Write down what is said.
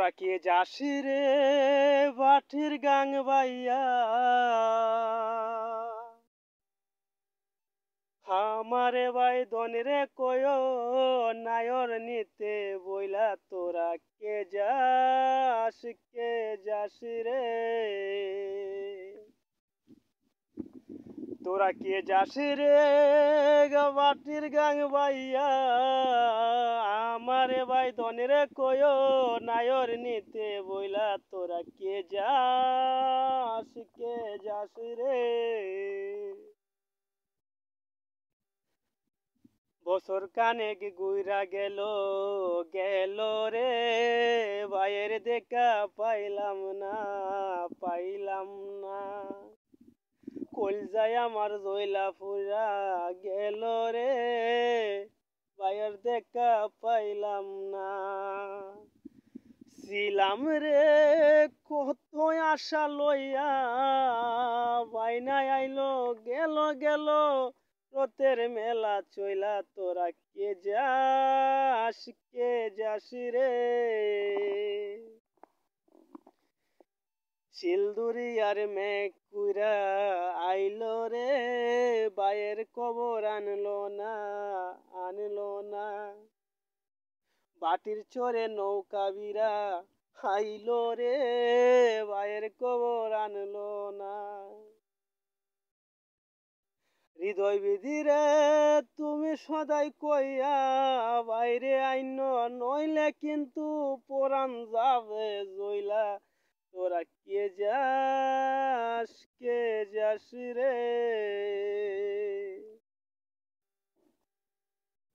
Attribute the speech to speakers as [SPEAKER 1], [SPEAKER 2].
[SPEAKER 1] তোরা কে যাসি রে বাটির গাং বাইয়া, আমারে ভাই দনরে কয় নায়র নিতে বইলা তোরা কে যাসি রে, তোরা কে যাসি রে বাটির গাং বাইয়া, আমারে ভাই দনরে কয় নায়র নিতে বইলা তোরা কে যাসি রে। বছর কানেক গুইরা গেল রে, ভাইয়ের দেখা পাইলাম না, কলজায় আমার জয়লা ফুরা গেল রে, ভাইয়ের দেখা পাইলাম না। ছিলাম রে কত আশা লইয়া, বাইনাই আইলো গেল রথের মেলা চইলা, তোরা কে যাসি রে। সিলদুরি আর মেঘ কুইরা আইলো রে, বায়ের কবর আনলো না, বাটির চরে নৌকা বিরা আইলো রে, বায়ের কবর আনলো না। হৃদয় বিধিরে তুমি সদাই কইয়া বাইরে আইন, নইলে কিন্তু পরাণ যাবে জইলা, তোরা কে যাসি রে।